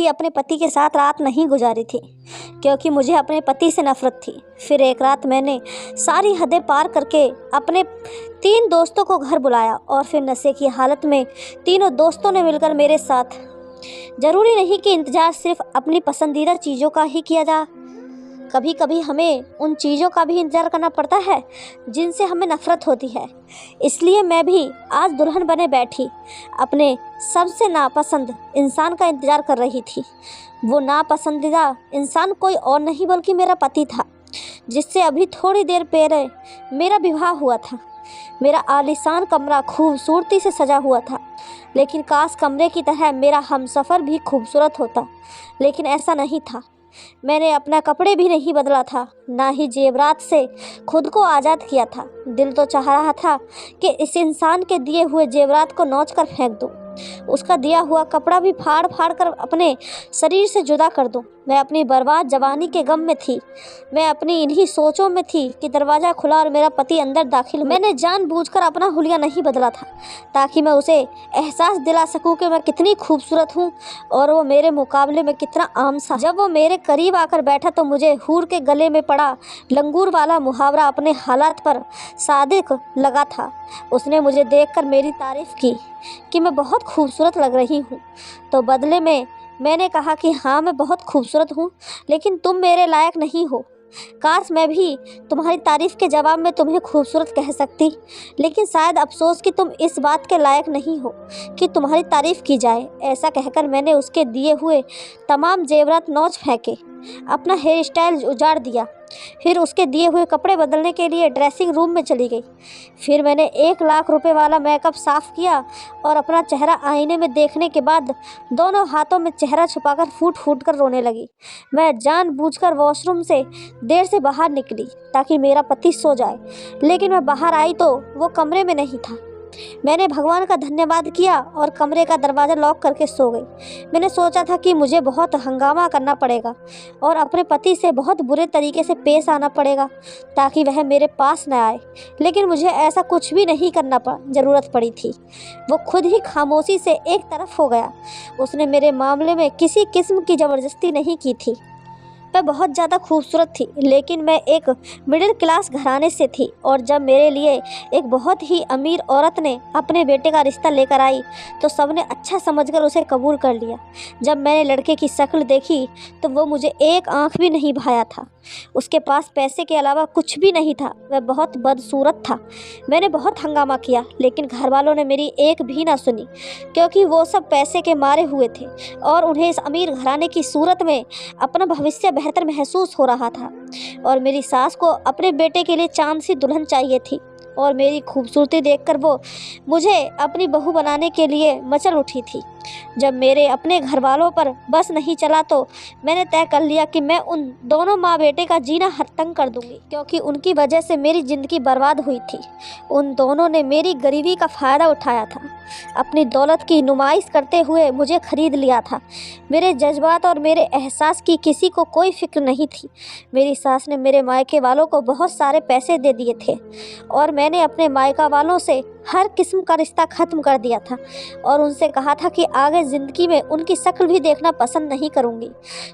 कि अपने पति के साथ रात नहीं गुजारी थी क्योंकि मुझे अपने पति से नफरत थी। फिर एक रात मैंने सारी हदें पार करके अपने 3 दोस्तों को घर बुलाया और फिर नशे की हालत में तीनों दोस्तों ने मिलकर मेरे साथ। ज़रूरी नहीं कि इंतज़ार सिर्फ अपनी पसंदीदा चीज़ों का ही किया जा, कभी कभी हमें उन चीज़ों का भी इंतज़ार करना पड़ता है जिनसे हमें नफ़रत होती है। इसलिए मैं भी आज दुल्हन बने बैठी अपने सबसे नापसंद इंसान का इंतज़ार कर रही थी। वो नापसंदीदा इंसान कोई और नहीं बल्कि मेरा पति था, जिससे अभी थोड़ी देर पहले मेरा विवाह हुआ था। मेरा आलीशान कमरा खूबसूरती से सजा हुआ था, लेकिन काश कमरे की तरह मेरा हमसफ़र भी खूबसूरत होता, लेकिन ऐसा नहीं था। मैंने अपना कपड़े भी नहीं बदला था, ना ही जेवरात से खुद को आज़ाद किया था। दिल तो चाह रहा था कि इस इंसान के दिए हुए जेवरात को नोच कर फेंक दूं, उसका दिया हुआ कपड़ा भी फाड़ फाड़ कर अपने शरीर से जुदा कर दूं। मैं अपनी बर्बाद जवानी के गम में थी। मैं अपनी इन्हीं सोचों में थी कि दरवाज़ा खुला और मेरा पति अंदर दाखिल हुआ। मैंने जानबूझकर अपना हुलिया नहीं बदला था ताकि मैं उसे एहसास दिला सकूं कि मैं कितनी खूबसूरत हूं और वो मेरे मुकाबले में कितना आम सा। जब वो मेरे करीब आकर बैठा तो मुझे हूर के गले में पड़ा लंगूर वाला मुहावरा अपने हालात पर सादिक लगा था। उसने मुझे देखकर मेरी तारीफ़ की कि मैं बहुत खूबसूरत लग रही हूँ, तो बदले में मैंने कहा कि हाँ, मैं बहुत खूबसूरत हूँ, लेकिन तुम मेरे लायक नहीं हो। काश मैं भी तुम्हारी तारीफ़ के जवाब में तुम्हें खूबसूरत कह सकती, लेकिन शायद अफसोस कि तुम इस बात के लायक नहीं हो कि तुम्हारी तारीफ़ की जाए। ऐसा कहकर मैंने उसके दिए हुए तमाम जेवरात नोच फेंके, अपना हेयर स्टाइल उजाड़ दिया। फिर उसके दिए हुए कपड़े बदलने के लिए ड्रेसिंग रूम में चली गई। फिर मैंने 1 लाख रुपए वाला मेकअप साफ़ किया और अपना चेहरा आईने में देखने के बाद दोनों हाथों में चेहरा छुपाकर फूट फूट कर रोने लगी। मैं जानबूझकर वॉशरूम से देर से बाहर निकली ताकि मेरा पति सो जाए, लेकिन मैं बाहर आई तो वो कमरे में नहीं था। मैंने भगवान का धन्यवाद किया और कमरे का दरवाज़ा लॉक करके सो गई। मैंने सोचा था कि मुझे बहुत हंगामा करना पड़ेगा और अपने पति से बहुत बुरे तरीके से पेश आना पड़ेगा ताकि वह मेरे पास न आए, लेकिन मुझे ऐसा कुछ भी नहीं करना ज़रूरत पड़ी थी। वो खुद ही खामोशी से एक तरफ हो गया। उसने मेरे मामले में किसी किस्म की ज़बरदस्ती नहीं की थी। मैं बहुत ज़्यादा खूबसूरत थी, लेकिन मैं एक मिडिल क्लास घराने से थी और जब मेरे लिए एक बहुत ही अमीर औरत ने अपने बेटे का रिश्ता लेकर आई तो सबने अच्छा समझकर उसे कबूल कर लिया। जब मैंने लड़के की शक्ल देखी तो वो मुझे एक आंख भी नहीं भाया था। उसके पास पैसे के अलावा कुछ भी नहीं था। वह बहुत बदसूरत था। मैंने बहुत हंगामा किया, लेकिन घर वालों ने मेरी एक भी ना सुनी क्योंकि वो सब पैसे के मारे हुए थे और उन्हें इस अमीर घराने की सूरत में अपना भविष्य बेहतर महसूस हो रहा था। और मेरी सास को अपने बेटे के लिए चांद सी दुल्हन चाहिए थी और मेरी खूबसूरती देखकर वो मुझे अपनी बहू बनाने के लिए मचल उठी थी। जब मेरे अपने घर वालों पर बस नहीं चला तो मैंने तय कर लिया कि मैं उन दोनों माँ बेटे का जीना तंग कर दूंगी, क्योंकि उनकी वजह से मेरी ज़िंदगी बर्बाद हुई थी। उन दोनों ने मेरी गरीबी का फ़ायदा उठाया था, अपनी दौलत की नुमाइश करते हुए मुझे खरीद लिया था। मेरे जज्बात और मेरे एहसास की किसी को कोई फिक्र नहीं थी। मेरी सास ने मेरे मायके वालों को बहुत सारे पैसे दे दिए थे और मैंने अपने मायका वालों से हर किस्म का रिश्ता ख़त्म कर दिया था और उनसे कहा था कि आगे ज़िंदगी में उनकी शक्ल भी देखना पसंद नहीं करूँगी,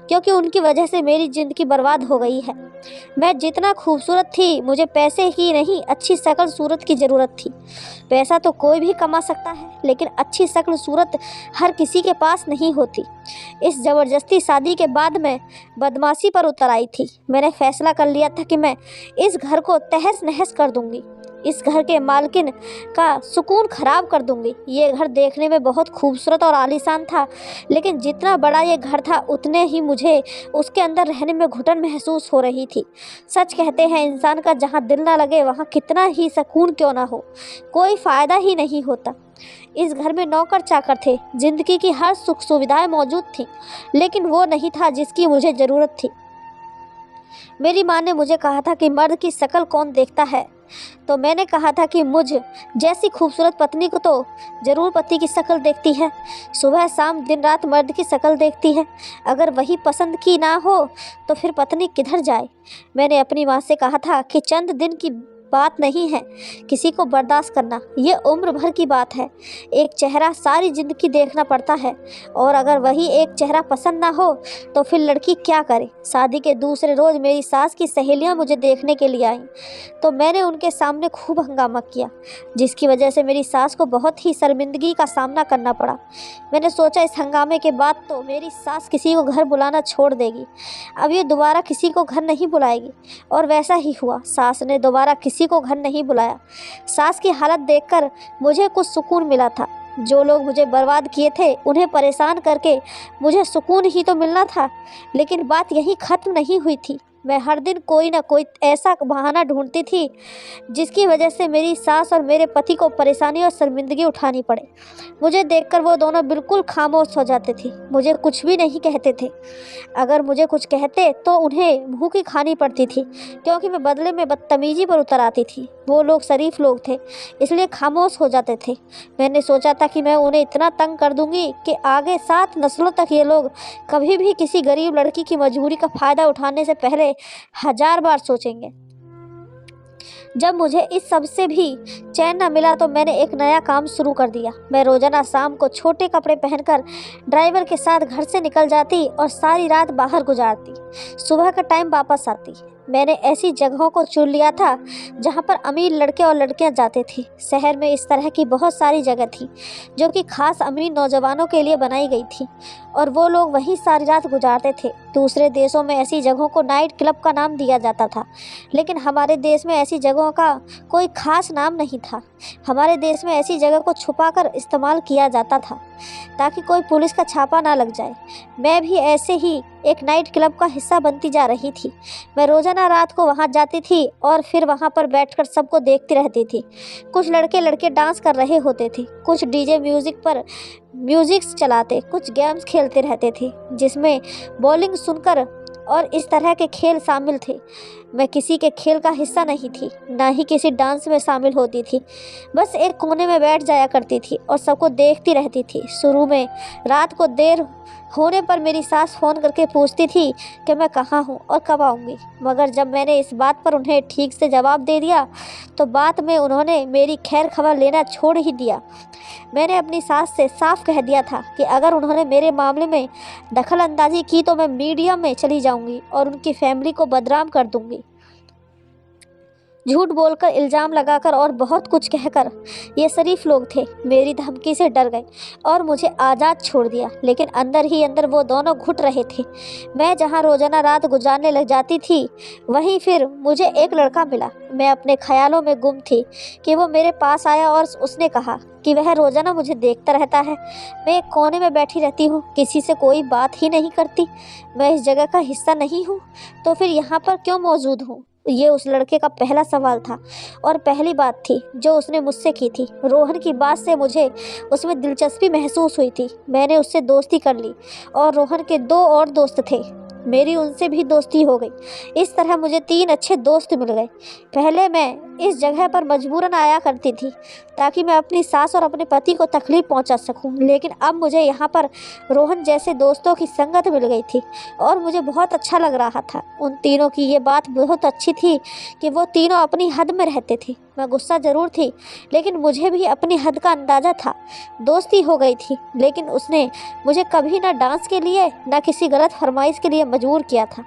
क्योंकि उनकी वजह से मेरी ज़िंदगी बर्बाद हो गई है। मैं जितना खूबसूरत थी, मुझे पैसे की नहीं अच्छी शक्ल सूरत की ज़रूरत थी। पैसा तो कोई भी कमा सकता है, लेकिन अच्छी शक्ल सूरत हर किसी के पास नहीं होती। इस ज़बरदस्ती शादी के बाद मैं बदमाशी पर उतर आई थी। मैंने फैसला कर लिया था कि मैं इस घर को तहस नहस कर दूंगी, इस घर के मालकिन का सुकून खराब कर दूंगी। ये घर देखने में बहुत खूबसूरत और आलीशान था, लेकिन जितना बड़ा ये घर था उतने ही मुझे उसके अंदर रहने में घुटन महसूस हो रही थी। सच कहते हैं, इंसान का जहाँ दिल ना लगे वहाँ कितना ही सुकून क्यों ना हो, कोई फ़ायदा ही नहीं होता। इस घर में नौकर चाकर थे, जिंदगी की हर सुख सुविधाएं मौजूद थीं, लेकिन वो नहीं था जिसकी मुझे ज़रूरत थी। मेरी माँ ने मुझे कहा था कि मर्द की शक्ल कौन देखता है, तो मैंने कहा था कि मुझ जैसी खूबसूरत पत्नी को तो ज़रूर पति की शक्ल देखती है। सुबह शाम दिन रात मर्द की शक्ल देखती है। अगर वही पसंद की ना हो तो फिर पत्नी किधर जाए। मैंने अपनी माँ से कहा था कि चंद दिन की बात नहीं है किसी को बर्दाश्त करना, ये उम्र भर की बात है। एक चेहरा सारी ज़िंदगी देखना पड़ता है, और अगर वही एक चेहरा पसंद ना हो तो फिर लड़की क्या करे। शादी के दूसरे रोज़ मेरी सास की सहेलियां मुझे देखने के लिए आईं, तो मैंने उनके सामने खूब हंगामा किया, जिसकी वजह से मेरी सास को बहुत ही शर्मिंदगी का सामना करना पड़ा। मैंने सोचा इस हंगामे के बाद तो मेरी सास किसी को घर बुलाना छोड़ देगी, अब ये दोबारा किसी को घर नहीं बुलाएगी। और वैसा ही हुआ, सास ने दोबारा किसी को घर नहीं बुलाया। सास की हालत देखकर मुझे कुछ सुकून मिला था। जो लोग मुझे बर्बाद किए थे उन्हें परेशान करके मुझे सुकून ही तो मिलना था। लेकिन बात यहीं ख़त्म नहीं हुई थी। मैं हर दिन कोई ना कोई ऐसा बहाना ढूंढती थी जिसकी वजह से मेरी सास और मेरे पति को परेशानी और शर्मिंदगी उठानी पड़े। मुझे देखकर वो दोनों बिल्कुल खामोश हो जाते थे, मुझे कुछ भी नहीं कहते थे। अगर मुझे कुछ कहते तो उन्हें मुँह की खानी पड़ती थी, क्योंकि मैं बदले में बदतमीजी पर उतर आती थी। वो लोग शरीफ लोग थे, इसलिए खामोश हो जाते थे। मैंने सोचा था कि मैं उन्हें इतना तंग कर दूंगी कि आगे 7 नस्लों तक ये लोग कभी भी किसी गरीब लड़की की मजबूरी का फ़ायदा उठाने से पहले 1000 बार सोचेंगे। जब मुझे इस सब से भी चैन न मिला तो मैंने एक नया काम शुरू कर दिया। मैं रोज़ाना शाम को छोटे कपड़े पहनकर ड्राइवर के साथ घर से निकल जाती और सारी रात बाहर गुजारती, सुबह का टाइम वापस आती। मैंने ऐसी जगहों को चुन लिया था जहां पर अमीर लड़के और लड़कियां जाते थे। शहर में इस तरह की बहुत सारी जगह थी जो कि खास अमीर नौजवानों के लिए बनाई गई थी, और वो लोग वहीं सारी रात गुजारते थे। दूसरे देशों में ऐसी जगहों को नाइट क्लब का नाम दिया जाता था, लेकिन हमारे देश में ऐसी जगहों का कोई खास नाम नहीं था। हमारे देश में ऐसी जगह को छुपाकर इस्तेमाल किया जाता था ताकि कोई पुलिस का छापा ना लग जाए। मैं भी ऐसे ही एक नाइट क्लब का हिस्सा बनती जा रही थी। मैं रोज़ाना रात को वहां जाती थी और फिर वहां पर बैठकर सबको देखती रहती थी। कुछ लड़के डांस कर रहे होते थे, कुछ डीजे म्यूज़िक पर म्यूज़िक चलाते, कुछ गेम्स खेलते रहते थे जिसमें बॉलिंग सुनकर, और इस तरह के खेल शामिल थे। मैं किसी के खेल का हिस्सा नहीं थी, ना ही किसी डांस में शामिल होती थी। बस एक कोने में बैठ जाया करती थी और सबको देखती रहती थी। शुरू में रात को देर होने पर मेरी सास फ़ोन करके पूछती थी कि मैं कहाँ हूँ और कब आऊँगी, मगर जब मैंने इस बात पर उन्हें ठीक से जवाब दे दिया तो बाद में उन्होंने मेरी खैर खबर लेना छोड़ ही दिया। मैंने अपनी सास से साफ कह दिया था कि अगर उन्होंने मेरे मामले में दखल अंदाजी की तो मैं मीडिया में चली जाऊंगी और उनकी फैमिली को बदनाम कर दूंगी। झूठ बोलकर, इल्ज़ाम लगाकर और बहुत कुछ कहकर ये शरीफ लोग थे मेरी धमकी से डर गए और मुझे आज़ाद छोड़ दिया। लेकिन अंदर ही अंदर वो दोनों घुट रहे थे। मैं जहाँ रोज़ाना रात गुजारने लग जाती थी वहीं फिर मुझे एक लड़का मिला। मैं अपने ख्यालों में गुम थी कि वो मेरे पास आया और उसने कहा कि वह रोज़ाना मुझे देखता रहता है। मैं एक कोने में बैठी रहती हूँ, किसी से कोई बात ही नहीं करती। मैं इस जगह का हिस्सा नहीं हूँ तो फिर यहाँ पर क्यों मौजूद हूँ? ये उस लड़के का पहला सवाल था और पहली बात थी जो उसने मुझसे की थी। रोहन की बात से मुझे उसमें दिलचस्पी महसूस हुई थी। मैंने उससे दोस्ती कर ली और रोहन के 2 और दोस्त थे, मेरी उनसे भी दोस्ती हो गई। इस तरह मुझे 3 अच्छे दोस्त मिल गए। पहले मैं इस जगह पर मजबूरन आया करती थी ताकि मैं अपनी सास और अपने पति को तकलीफ़ पहुंचा सकूं, लेकिन अब मुझे यहाँ पर रोहन जैसे दोस्तों की संगत मिल गई थी और मुझे बहुत अच्छा लग रहा था। उन तीनों की ये बात बहुत अच्छी थी कि वो तीनों अपनी हद में रहते थे। मैं गुस्सा ज़रूर थी, लेकिन मुझे भी अपनी हद का अंदाज़ा था। दोस्ती हो गई थी, लेकिन उसने मुझे कभी ना डांस के लिए ना किसी गलत फरमाइश के लिए मजबूर किया था।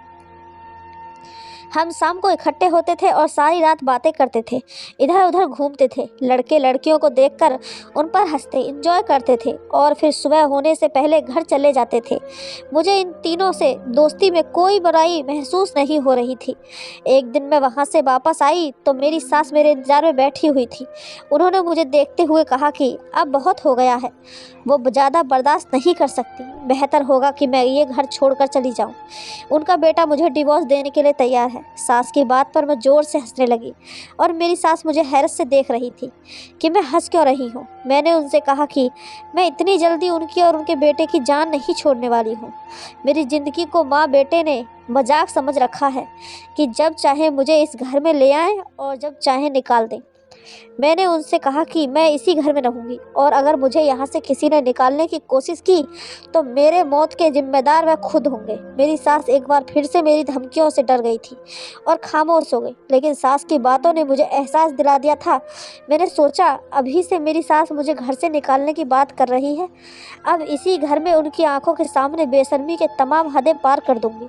हम शाम को इकट्ठे होते थे और सारी रात बातें करते थे, इधर उधर घूमते थे, लड़के लड़कियों को देखकर उन पर हंसते, एंजॉय करते थे और फिर सुबह होने से पहले घर चले जाते थे। मुझे इन तीनों से दोस्ती में कोई बुराई महसूस नहीं हो रही थी। एक दिन मैं वहाँ से वापस आई तो मेरी सास मेरे इंतजार में बैठी हुई थी। उन्होंने मुझे देखते हुए कहा कि अब बहुत हो गया है, वो ज़्यादा बर्दाश्त नहीं कर सकती, बेहतर होगा कि मैं ये घर छोड़कर चली जाऊँ। उनका बेटा मुझे डिवोर्स देने के लिए तैयार है। सास की बात पर मैं ज़ोर से हंसने लगी और मेरी सास मुझे हैरत से देख रही थी कि मैं हंस क्यों रही हूँ। मैंने उनसे कहा कि मैं इतनी जल्दी उनकी और उनके बेटे की जान नहीं छोड़ने वाली हूँ। मेरी ज़िंदगी को माँ बेटे ने मजाक समझ रखा है कि जब चाहे मुझे इस घर में ले आएं और जब चाहे निकाल दें। मैंने उनसे कहा कि मैं इसी घर में रहूंगी और अगर मुझे यहाँ से किसी ने निकालने की कोशिश की तो मेरे मौत के जिम्मेदार वह खुद होंगे। मेरी सास एक बार फिर से मेरी धमकियों से डर गई थी और खामोश हो गई, लेकिन सास की बातों ने मुझे एहसास दिला दिया था। मैंने सोचा अभी से मेरी सास मुझे घर से निकालने की बात कर रही है, अब इसी घर में उनकी आंखों के सामने बेशर्मी के तमाम हदें पार कर दूंगी।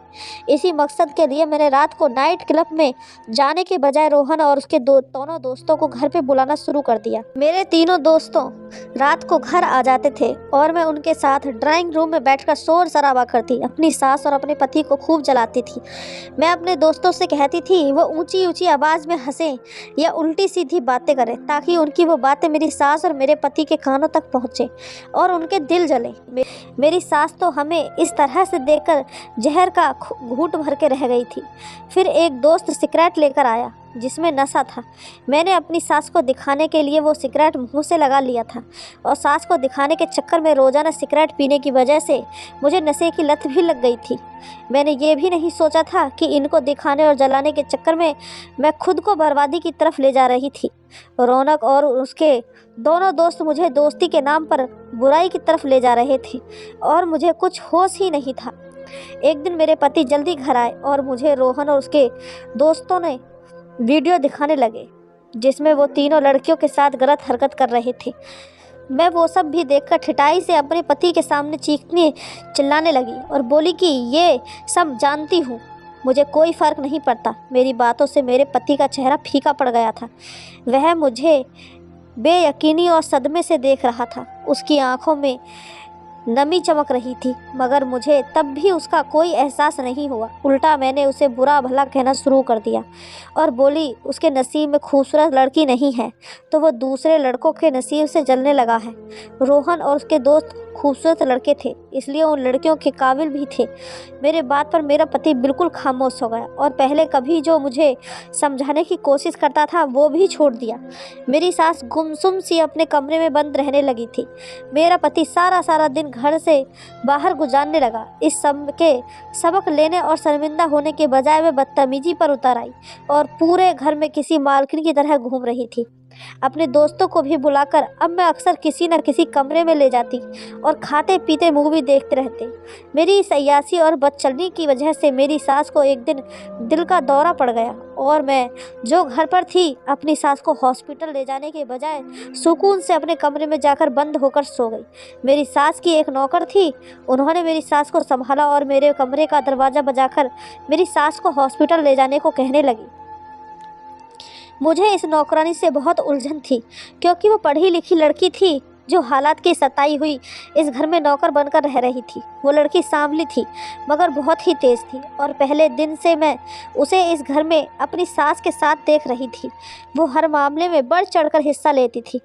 इसी मकसद के लिए मैंने रात को नाइट क्लब में जाने के बजाय रोहन और उसके दोनों दोस्तों को घर पे बुलाना शुरू कर दिया। मेरे तीनों दोस्तों रात को घर आ जाते थे और मैं उनके साथ ड्राइंग रूम में बैठकर शोर शराबा करती, अपनी सास और अपने पति को खूब जलाती थी। मैं अपने दोस्तों से कहती थी वो ऊंची ऊंची आवाज़ में हंसें या उल्टी सीधी बातें करें ताकि उनकी वो बातें मेरी सास और मेरे पति के कानों तक पहुँचे और उनके दिल जले। मेरी सास तो हमें इस तरह से देखकर जहर का घूंट भर के रह गई थी। फिर एक दोस्त सिगरेट लेकर आया जिसमें नशा था। मैंने अपनी सास को दिखाने के लिए वो सिगरेट मुंह से लगा लिया था और सास को दिखाने के चक्कर में रोज़ाना सिगरेट पीने की वजह से मुझे नशे की लत भी लग गई थी। मैंने ये भी नहीं सोचा था कि इनको दिखाने और जलाने के चक्कर में मैं खुद को बर्बादी की तरफ ले जा रही थी। रौनक और उसके दोनों दोस्त मुझे दोस्ती के नाम पर बुराई की तरफ ले जा रहे थे और मुझे कुछ होश ही नहीं था। एक दिन मेरे पति जल्दी घर आए और मुझे रोहन और उसके दोस्तों ने वीडियो दिखाने लगे जिसमें वो तीनों लड़कियों के साथ गलत हरकत कर रहे थे। मैं वो सब भी देखकर ठिठाई से अपने पति के सामने चीखने चिल्लाने लगी और बोली कि ये सब जानती हूँ, मुझे कोई फ़र्क नहीं पड़ता। मेरी बातों से मेरे पति का चेहरा फीका पड़ गया था। वह मुझे बेयकीनी और सदमे से देख रहा था। उसकी आंखों में नमी चमक रही थी, मगर मुझे तब भी उसका कोई एहसास नहीं हुआ। उल्टा मैंने उसे बुरा भला कहना शुरू कर दिया और बोली उसके नसीब में खूबसूरत लड़की नहीं है तो वो दूसरे लड़कों के नसीब से जलने लगा है। रोहन और उसके दोस्त खूबसूरत लड़के थे, इसलिए उन लड़कियों के काबिल भी थे। मेरे बात पर मेरा पति बिल्कुल खामोश हो गया और पहले कभी जो मुझे समझाने की कोशिश करता था वो भी छोड़ दिया। मेरी सास गुमसुम सी अपने कमरे में बंद रहने लगी थी। मेरा पति सारा दिन घर से बाहर गुजारने लगा। इस सब के सबक लेने और शर्मिंदा होने के बजाय वह बदतमीजी पर उतर आई और पूरे घर में किसी मालकिन की तरह घूम रही थी। अपने दोस्तों को भी बुलाकर अब मैं अक्सर किसी न किसी कमरे में ले जाती और खाते पीते मूवी देखते रहते। मेरी इस अय्यासी और बदचलनी की वजह से मेरी सास को एक दिन दिल का दौरा पड़ गया और मैं जो घर पर थी अपनी सास को हॉस्पिटल ले जाने के बजाय सुकून से अपने कमरे में जाकर बंद होकर सो गई। मेरी सास की एक नौकर थी, उन्होंने मेरी सास को संभाला और मेरे कमरे का दरवाज़ा बजाकर मेरी सास को हॉस्पिटल ले जाने को कहने लगी। मुझे इस नौकरानी से बहुत उलझन थी क्योंकि वो पढ़ी लिखी लड़की थी जो हालात की सताई हुई इस घर में नौकर बनकर रह रही थी। वो लड़की सांवली थी मगर बहुत ही तेज़ थी और पहले दिन से मैं उसे इस घर में अपनी सास के साथ देख रही थी। वो हर मामले में बढ़ चढ़कर हिस्सा लेती थी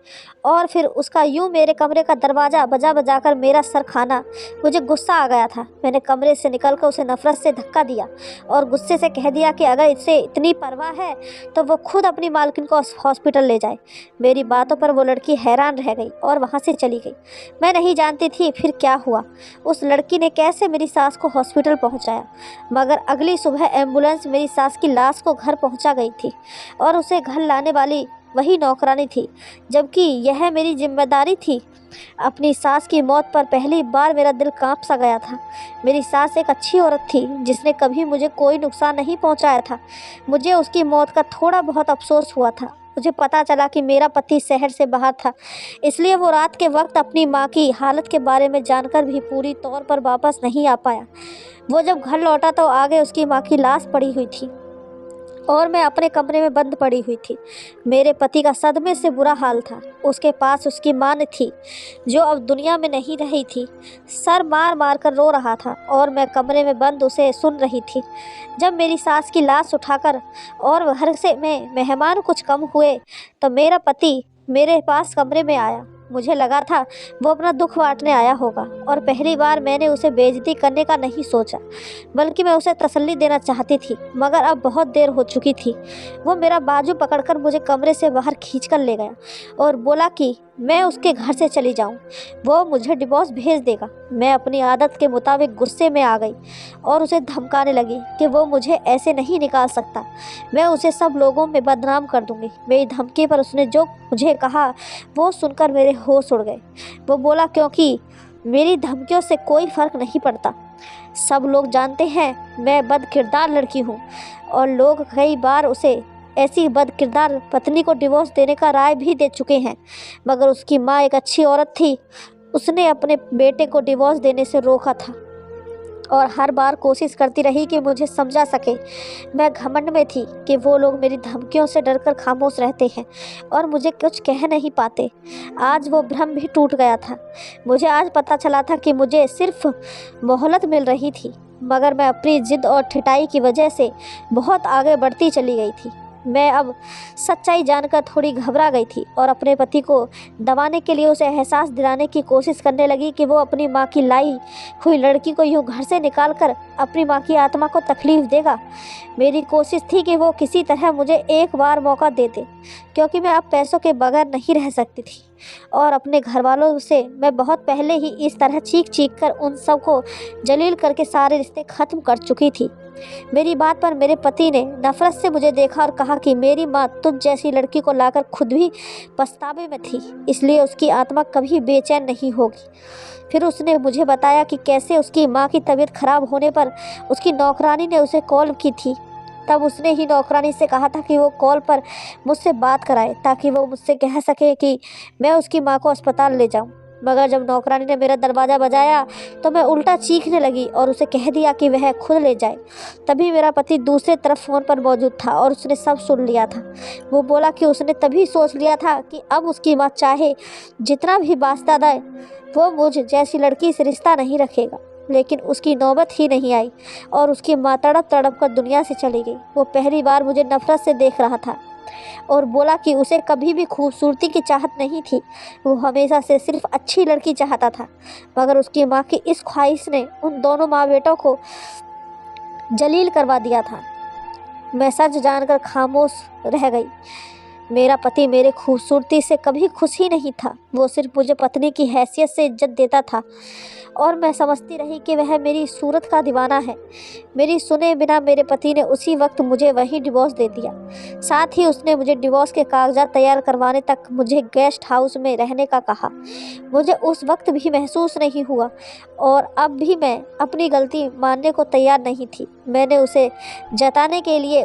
और फिर उसका यूं मेरे कमरे का दरवाज़ा बजा कर मेरा सर खाना मुझे गुस्सा आ गया था। मैंने कमरे से निकलकर उसे नफ़रत से धक्का दिया और गुस्से से कह दिया कि अगर इससे इतनी परवाह है तो वो खुद अपनी मालकिन को हॉस्पिटल ले जाए। मेरी बातों पर वो लड़की हैरान रह गई और वहाँ से चली गई। मैं नहीं जानती थी फिर क्या हुआ, उस लड़की ने कैसे मेरी सास को हॉस्पिटल पहुँचाया, मगर अगली सुबह एम्बुलेंस मेरी सास की लाश को घर पहुँचा गई थी और उसे घर लाने वाली वही नौकरानी थी, जबकि यह मेरी जिम्मेदारी थी। अपनी सास की मौत पर पहली बार मेरा दिल कांप सा गया था। मेरी सास एक अच्छी औरत थी जिसने कभी मुझे कोई नुकसान नहीं पहुंचाया था। मुझे उसकी मौत का थोड़ा बहुत अफसोस हुआ था। मुझे पता चला कि मेरा पति शहर से बाहर था, इसलिए वो रात के वक्त अपनी माँ की हालत के बारे में जानकर भी पूरी तौर पर वापस नहीं आ पाया। वो जब घर लौटा तो आगे उसकी माँ की लाश पड़ी हुई थी और मैं अपने कमरे में बंद पड़ी हुई थी। मेरे पति का सदमे से बुरा हाल था। उसके पास उसकी माँ थी जो अब दुनिया में नहीं रही थी। सर मार मार कर रो रहा था और मैं कमरे में बंद उसे सुन रही थी। जब मेरी सास की लाश उठाकर और घर से में मेहमान कुछ कम हुए तो मेरा पति मेरे पास कमरे में आया। मुझे लगा था वो अपना दुख बांटने आया होगा और पहली बार मैंने उसे बेइज्जती करने का नहीं सोचा, बल्कि मैं उसे तसल्ली देना चाहती थी, मगर अब बहुत देर हो चुकी थी। वो मेरा बाजू पकड़कर मुझे कमरे से बाहर खींचकर ले गया और बोला कि मैं उसके घर से चली जाऊं, वो मुझे डिवोर्स भेज देगा। मैं अपनी आदत के मुताबिक गुस्से में आ गई और उसे धमकाने लगी कि वो मुझे ऐसे नहीं निकाल सकता, मैं उसे सब लोगों में बदनाम कर दूंगी। मेरी धमकी पर उसने जो मुझे कहा वो सुनकर मेरे होश उड़ गए। वो बोला, क्योंकि मेरी धमकियों से कोई फ़र्क नहीं पड़ता। सब लोग जानते हैं मैं बदकिरदार लड़की हूँ और लोग कई बार उसे ऐसी बदकिरदार पत्नी को डिवोर्स देने का राय भी दे चुके हैं, मगर उसकी माँ एक अच्छी औरत थी। उसने अपने बेटे को डिवोर्स देने से रोका था और हर बार कोशिश करती रही कि मुझे समझा सके। मैं घमंड में थी कि वो लोग मेरी धमकियों से डरकर खामोश रहते हैं और मुझे कुछ कह नहीं पाते। आज वो भ्रम भी टूट गया था। मुझे आज पता चला था कि मुझे सिर्फ मोहलत मिल रही थी, मगर मैं अपनी जिद और ठिठाई की वजह से बहुत आगे बढ़ती चली गई थी। मैं अब सच्चाई जानकर थोड़ी घबरा गई थी और अपने पति को दबाने के लिए उसे एहसास दिलाने की कोशिश करने लगी कि वो अपनी माँ की लाई हुई लड़की को यूँ घर से निकालकर अपनी माँ की आत्मा को तकलीफ़ देगा। मेरी कोशिश थी कि वो किसी तरह मुझे एक बार मौका दे दे, क्योंकि मैं अब पैसों के बगैर नहीं रह सकती थी और अपने घर वालों से मैं बहुत पहले ही इस तरह चीख चीख कर उन सब को जलील करके सारे रिश्ते ख़त्म कर चुकी थी। मेरी बात पर मेरे पति ने नफरत से मुझे देखा और कहा कि मेरी माँ तुझ जैसी लड़की को लाकर खुद भी पछतावे में थी, इसलिए उसकी आत्मा कभी बेचैन नहीं होगी। फिर उसने मुझे बताया कि कैसे उसकी माँ की तबीयत खराब होने पर उसकी नौकरानी ने उसे कॉल की थी। तब उसने ही नौकरानी से कहा था कि वो कॉल पर मुझसे बात कराए ताकि वो मुझसे कह सके कि मैं उसकी माँ को अस्पताल ले जाऊं। मगर जब नौकरानी ने मेरा दरवाज़ा बजाया तो मैं उल्टा चीखने लगी और उसे कह दिया कि वह खुद ले जाए। तभी मेरा पति दूसरे तरफ फ़ोन पर मौजूद था और उसने सब सुन लिया था। वो बोला कि उसने तभी सोच लिया था कि अब उसकी माँ चाहे जितना भी वास्ता दे, वो मुझ जैसी लड़की से रिश्ता नहीं रखेगा। लेकिन उसकी नौबत ही नहीं आई और उसकी माँ तड़प तड़प कर दुनिया से चली गई। वो पहली बार मुझे नफरत से देख रहा था और बोला कि उसे कभी भी खूबसूरती की चाहत नहीं थी, वो हमेशा से सिर्फ अच्छी लड़की चाहता था। मगर उसकी माँ की इस ख्वाहिश ने उन दोनों माँ बेटों को जलील करवा दिया था। मैं सच जानकर खामोश रह गई। मेरा पति मेरे खूबसूरती से कभी खुश ही नहीं था, वो सिर्फ मुझे पत्नी की हैसियत से इज्जत देता था और मैं समझती रही कि वह मेरी सूरत का दीवाना है। मेरी सुने बिना मेरे पति ने उसी वक्त मुझे वही डिवोर्स दे दिया। साथ ही उसने मुझे डिवोर्स के कागजात तैयार करवाने तक मुझे गेस्ट हाउस में रहने का कहा। मुझे उस वक्त भी महसूस नहीं हुआ और अब भी मैं अपनी गलती मानने को तैयार नहीं थी। मैंने उसे जताने के लिए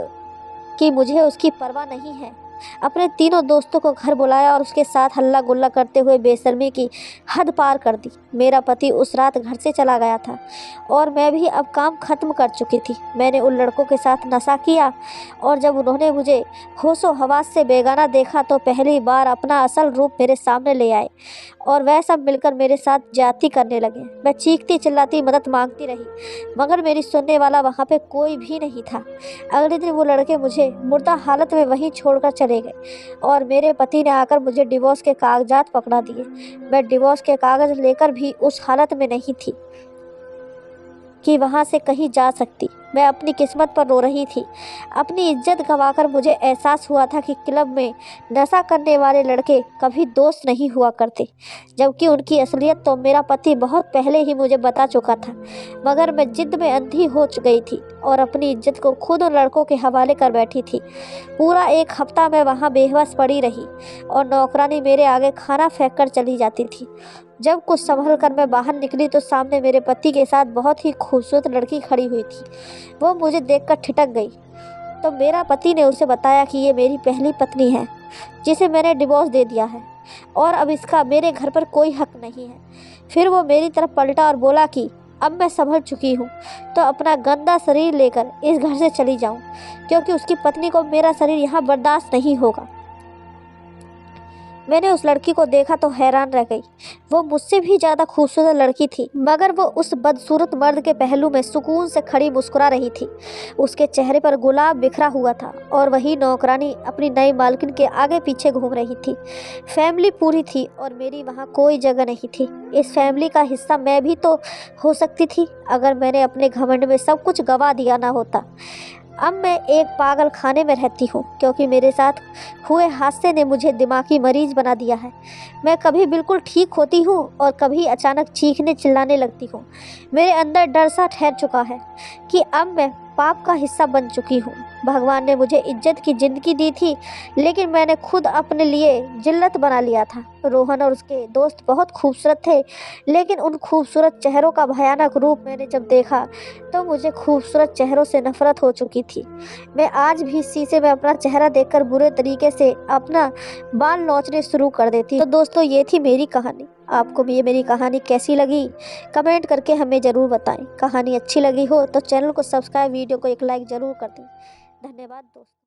कि मुझे उसकी परवाह नहीं है अपने तीनों दोस्तों को घर बुलाया और उसके साथ हल्ला गुल्ला करते हुए बेशर्मी की हद पार कर दी। मेरा पति उस रात घर से चला गया था और मैं भी अब काम ख़त्म कर चुकी थी। मैंने उन लड़कों के साथ नशा किया और जब उन्होंने मुझे होशो हवास से बेगाना देखा तो पहली बार अपना असल रूप मेरे सामने ले आए और वह सब मिलकर मेरे साथ ज्यादती करने लगे। मैं चीखती चिल्लाती मदद मांगती रही, मगर मेरी सुनने वाला वहाँ पे कोई भी नहीं था। अगले दिन वो लड़के मुझे मुर्दा हालत में वहीं छोड़कर चले गए और मेरे पति ने आकर मुझे डिवोर्स के कागजात पकड़ा दिए। मैं डिवोर्स के कागज लेकर भी उस हालत में नहीं थी कि वहाँ से कहीं जा सकती। मैं अपनी किस्मत पर रो रही थी। अपनी इज्जत गंवाकर मुझे एहसास हुआ था कि क्लब में नशा करने वाले लड़के कभी दोस्त नहीं हुआ करते, जबकि उनकी असलियत तो मेरा पति बहुत पहले ही मुझे बता चुका था। मगर मैं जिद में अंधी हो गई थी और अपनी इज्जत को खुद उन लड़कों के हवाले कर बैठी थी। पूरा एक हफ्ता मैं वहाँ बेबस पड़ी रही और नौकरानी मेरे आगे खाना फेंक कर चली जाती थी। जब कुछ संभल कर मैं बाहर निकली तो सामने मेरे पति के साथ बहुत ही खूबसूरत लड़की खड़ी हुई थी। वो मुझे देखकर ठिठक गई तो मेरा पति ने उसे बताया कि ये मेरी पहली पत्नी है जिसे मैंने डिवोर्स दे दिया है और अब इसका मेरे घर पर कोई हक नहीं है। फिर वो मेरी तरफ पलटा और बोला कि अब मैं संभल चुकी हूँ तो अपना गंदा शरीर लेकर इस घर से चली जाऊँ, क्योंकि उसकी पत्नी को मेरा शरीर यहाँ बर्दाश्त नहीं होगा। मैंने उस लड़की को देखा तो हैरान रह गई। वो मुझसे भी ज़्यादा खूबसूरत लड़की थी, मगर वो उस बदसूरत मर्द के पहलू में सुकून से खड़ी मुस्कुरा रही थी। उसके चेहरे पर गुलाब बिखरा हुआ था और वही नौकरानी अपनी नई मालकिन के आगे पीछे घूम रही थी। फैमिली पूरी थी और मेरी वहाँ कोई जगह नहीं थी। इस फैमिली का हिस्सा मैं भी तो हो सकती थी अगर मैंने अपने घमंड में सब कुछ गंवा दिया ना होता। अब मैं एक पागल खाने में रहती हूँ क्योंकि मेरे साथ हुए हादसे ने मुझे दिमागी मरीज बना दिया है। मैं कभी बिल्कुल ठीक होती हूँ और कभी अचानक चीखने चिल्लाने लगती हूँ। मेरे अंदर डर सा ठहर चुका है कि अब मैं पाप का हिस्सा बन चुकी हूँ। भगवान ने मुझे इज्जत की ज़िंदगी दी थी, लेकिन मैंने खुद अपने लिए जिल्लत बना लिया था। रोहन और उसके दोस्त बहुत खूबसूरत थे, लेकिन उन खूबसूरत चेहरों का भयानक रूप मैंने जब देखा तो मुझे खूबसूरत चेहरों से नफरत हो चुकी थी। मैं आज भी शीशे में अपना चेहरा देखकर बुरे तरीके से अपना बाल नोचने शुरू कर देती। तो दोस्तों, ये थी मेरी कहानी। आपको भी ये मेरी कहानी कैसी लगी कमेंट करके हमें ज़रूर बताएं। कहानी अच्छी लगी हो तो चैनल को सब्सक्राइब, वीडियो को एक लाइक ज़रूर कर दें। धन्यवाद दोस्तों।